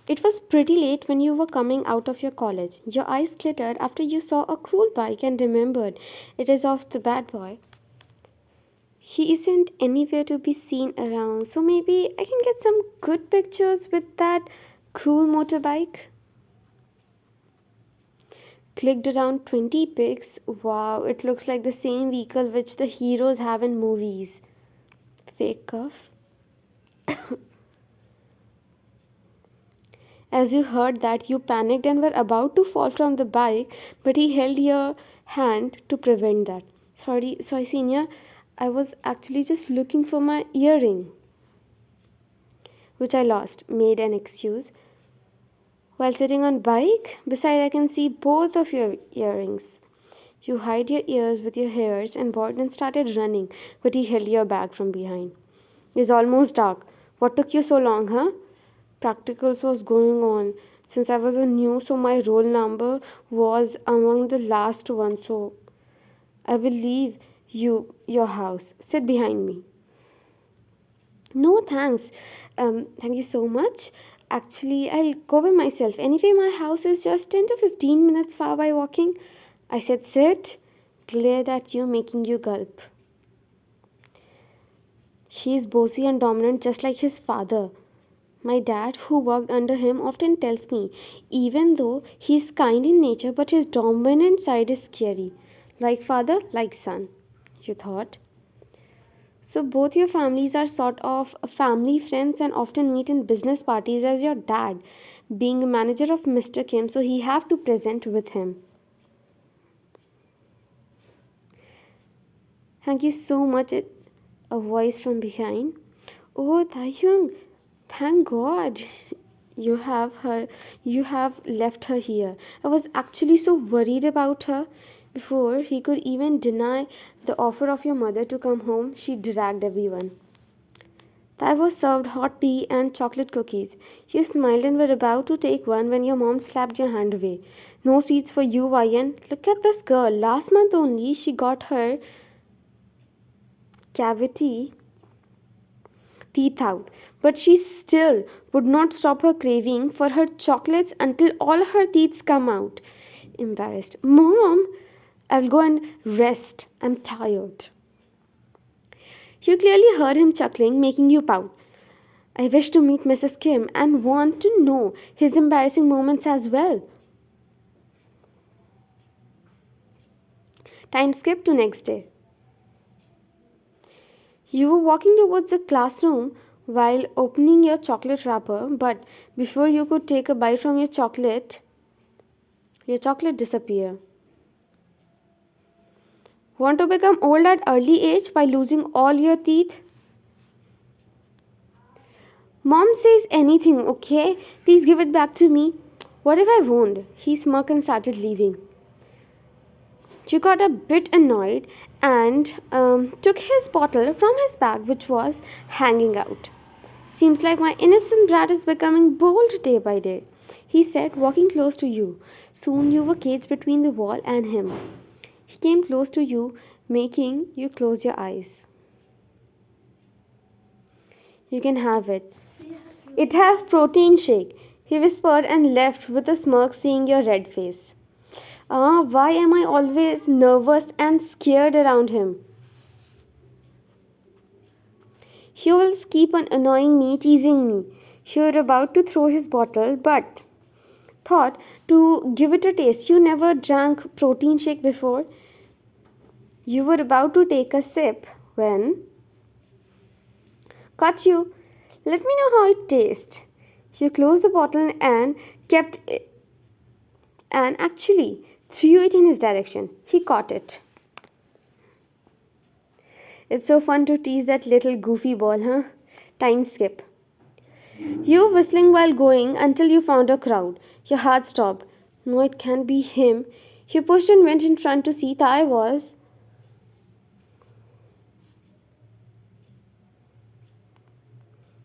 It was pretty late when you were coming out of your college. Your eyes glittered after you saw a cool bike and remembered it is of the bad boy. He isn't anywhere to be seen around, so maybe I can get some good pictures with that cool motorbike. Clicked around 20 pics. Wow, it looks like the same vehicle which the heroes have in movies. Fake cough. As you heard that, you panicked and were about to fall from the bike, but he held your hand to prevent that. Sorry, senior. I was actually just looking for my earring, which I lost. Made an excuse. While sitting on bike, besides I can see both of your earrings. You hide your ears with your hairs and Borden started running, but he held your bag from behind. It's almost dark. What took you so long, huh? Practicals was going on. Since I was a new, so my roll number was among the last one, so I will leave you your house. Sit behind me. No, thanks. Thank you so much. Actually, I'll go by myself. Anyway, my house is just 10 to 15 minutes far by walking. I said, sit. Glared at you, making you gulp. He is bossy and dominant, just like his father. My dad, who worked under him, often tells me, even though he's kind in nature, but his dominant side is scary. Like father, like son. You thought? So both your families are sort of family friends and often meet in business parties as your dad being a manager of Mr. Kim, so he have to present with him. Thank you so much. A voice from behind. Oh, Taehyung, thank God you have left her here. I was actually so worried about her. Before he could even deny the offer of your mother to come home, she dragged everyone. I was served hot tea and chocolate cookies. You smiled and were about to take one when your mom slapped your hand away. No sweets for you, Ryan. Look at this girl. Last month only she got her cavity teeth out, but she still would not stop her craving for her chocolates until all her teeth come out. Embarrassed. Mom, I'll go and rest. I'm tired. You clearly heard him chuckling, making you pout. I wish to meet Mrs. Kim and want to know his embarrassing moments as well. Time skip to next day. You were walking towards the classroom while opening your chocolate wrapper, but before you could take a bite from your chocolate disappeared. Want to become old at early age by losing all your teeth? Mom says anything, okay? Please give it back to me. What if I won't? He smirked and started leaving. You got a bit annoyed and took his bottle from his bag, which was hanging out. Seems like my innocent brat is becoming bold day by day, he said, walking close to you. Soon you were caged between the wall and him. He came close to you, making you close your eyes. You can have it. It have protein shake, he whispered and left with a smirk seeing your red face. Ah, why am I always nervous and scared around him? He will keep on annoying me, teasing me. You were about to throw his bottle, but thought to give it a taste. You never drank protein shake before. You were about to take a sip when caught you. Let me know how it tastes. You closed the bottle and kept it, and actually threw it in his direction. He caught it. It's so fun to tease that little goofy ball, huh? Time skip. You whistling while going until you found a crowd. Your heart stopped. No, it can't be him. You pushed and went in front to see Thai was.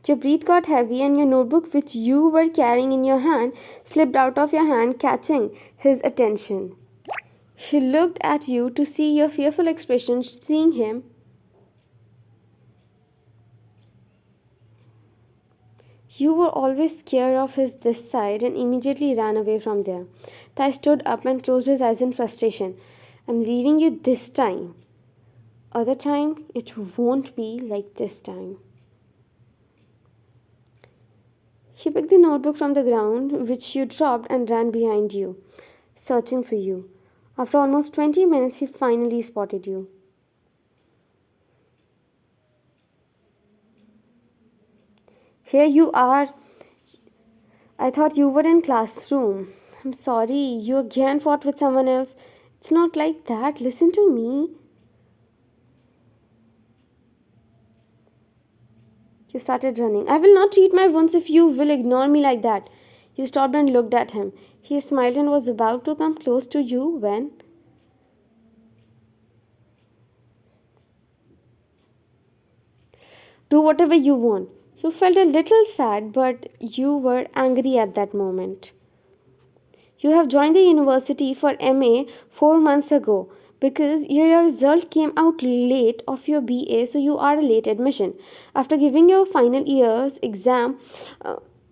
Your breath got heavy and your notebook, which you were carrying in your hand, slipped out of your hand, catching his attention. He looked at you to see your fearful expression, seeing him. You were always scared of his this side and immediately ran away from there. Tai stood up and closed his eyes in frustration. I'm leaving you this time. Other time, it won't be like this time. He picked the notebook from the ground, which you dropped, and ran behind you, searching for you. After almost 20 minutes, he finally spotted you. Here you are. I thought you were in classroom. I'm sorry, you again fought with someone else. It's not like that. Listen to me. You started running. I will not treat my wounds if you will ignore me like that. You stopped and looked at him. He smiled and was about to come close to you when. Do whatever you want. You felt a little sad, but you were angry at that moment. You have joined the university for MA 4 months ago because your result came out late of your BA, so you are a late admission. After giving your final year's exam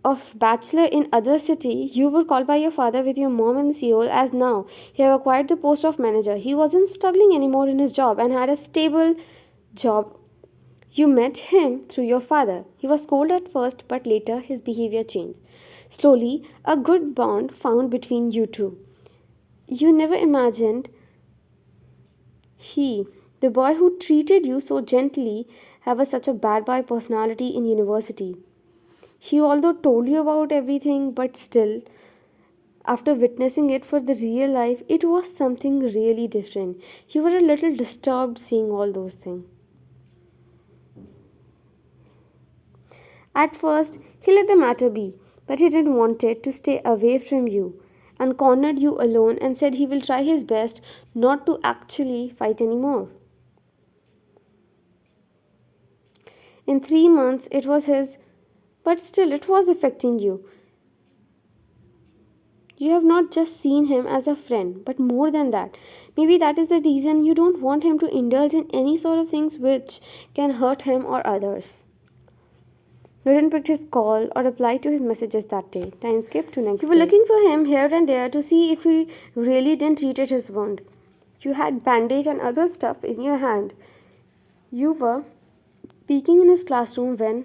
of bachelor in other city, you were called by your father with your mom in Seoul as now you have acquired the post of manager. He wasn't struggling anymore in his job and had a stable job. You met him through your father. He was cold at first, but later his behavior changed. Slowly, a good bond found between you two. You never imagined he, the boy who treated you so gently, have such a bad boy personality in university. He although told you about everything, but still, after witnessing it for the real life, it was something really different. You were a little disturbed seeing all those things. At first, he let the matter be, but he didn't want it to stay away from you and cornered you alone and said he will try his best not to actually fight anymore. In 3 months, it was his, but still it was affecting you. You have not just seen him as a friend, but more than that. Maybe that is the reason you don't want him to indulge in any sort of things which can hurt him or others. You didn't pick his call or reply to his messages that day. Time skip to next day. You were looking for him here and there to see if he really didn't treated his wound. You had bandage and other stuff in your hand. You were peeking in his classroom when,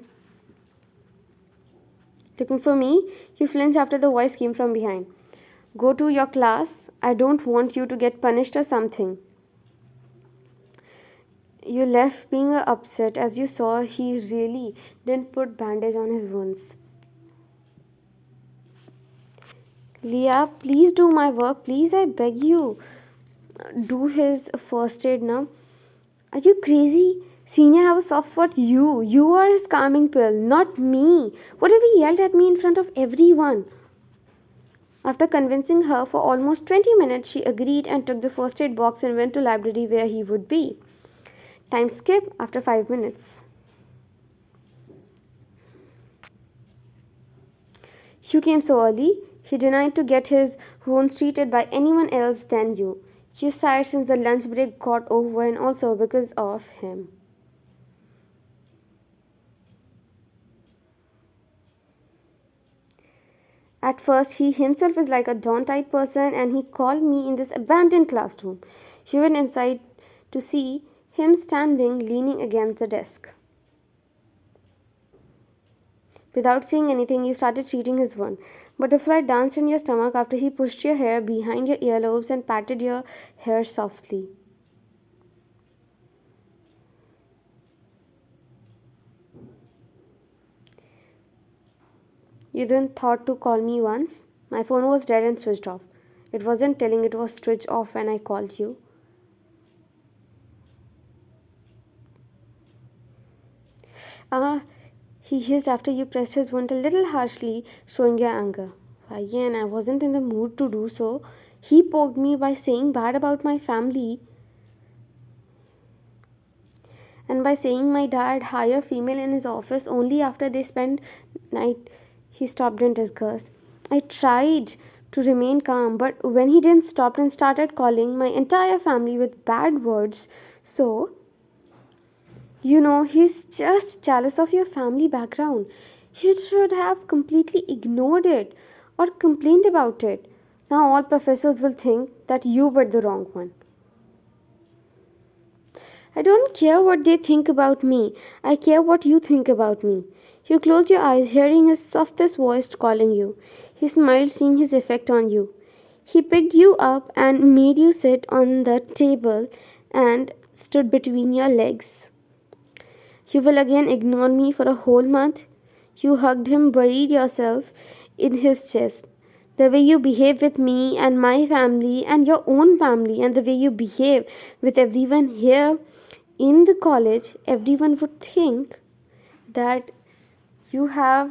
looking for me, you flinched after the voice came from behind. Go to your class. I don't want you to get punished or something. You left being upset as you saw he really didn't put bandage on his wounds. Leah, please do my work. Please, I beg you. Do his first aid now. Are you crazy? Senior have a soft spot. You are his calming pill, not me. What if he yelled at me in front of everyone? After convincing her for almost 20 minutes, she agreed and took the first aid box and went to library where he would be. Time skip after 5 minutes. You came so early. He denied to get his wounds treated by anyone else than you. You sighed since the lunch break got over and also because of him. At first, he himself is like a Don type person and he called me in this abandoned classroom. She went inside to see him standing leaning against the desk. Without saying anything, you started treating his wound. Butterfly danced in your stomach after he pushed your hair behind your earlobes and patted your hair softly. You didn't thought to call me once? My phone was dead and switched off. It wasn't telling it was switched off when I called you. Ah, he hissed after you pressed his wound a little harshly, showing your anger. Again, I wasn't in the mood to do so. He poked me by saying bad about my family and by saying my dad hired female in his office only after they spent night. He stopped in disgust. I tried to remain calm, but when he didn't stop and started calling my entire family with bad words, so he's just jealous of your family background. You should have completely ignored it or complained about it. Now all professors will think that you were the wrong one. I don't care what they think about me. I care what you think about me. You closed your eyes, hearing his softest voice calling you. He smiled, seeing his effect on you. He picked you up and made you sit on the table and stood between your legs. You will again ignore me for a whole month? You hugged him, buried yourself in his chest. The way you behave with me and my family and your own family, and the way you behave with everyone here in the college, everyone would think that you have.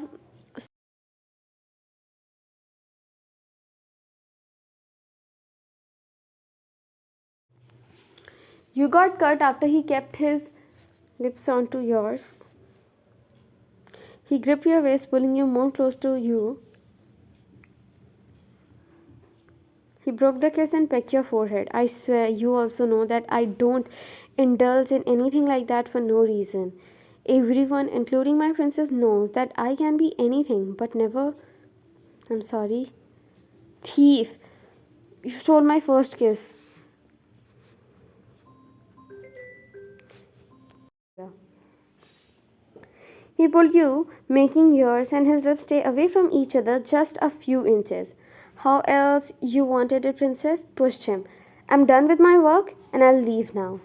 You got cut after he kept his lips onto yours. He gripped your waist, pulling you more close to you. He broke the kiss and pecked your forehead. I swear you also know that I don't indulge in anything like that for no reason. Everyone, including my princess, knows that I can be anything, but never. I'm sorry. Thief! You stole my first kiss. He pulled you, making yours and his lips stay away from each other just a few inches. How else you wanted it, princess? Pushed him. I'm done with my work and I'll leave now.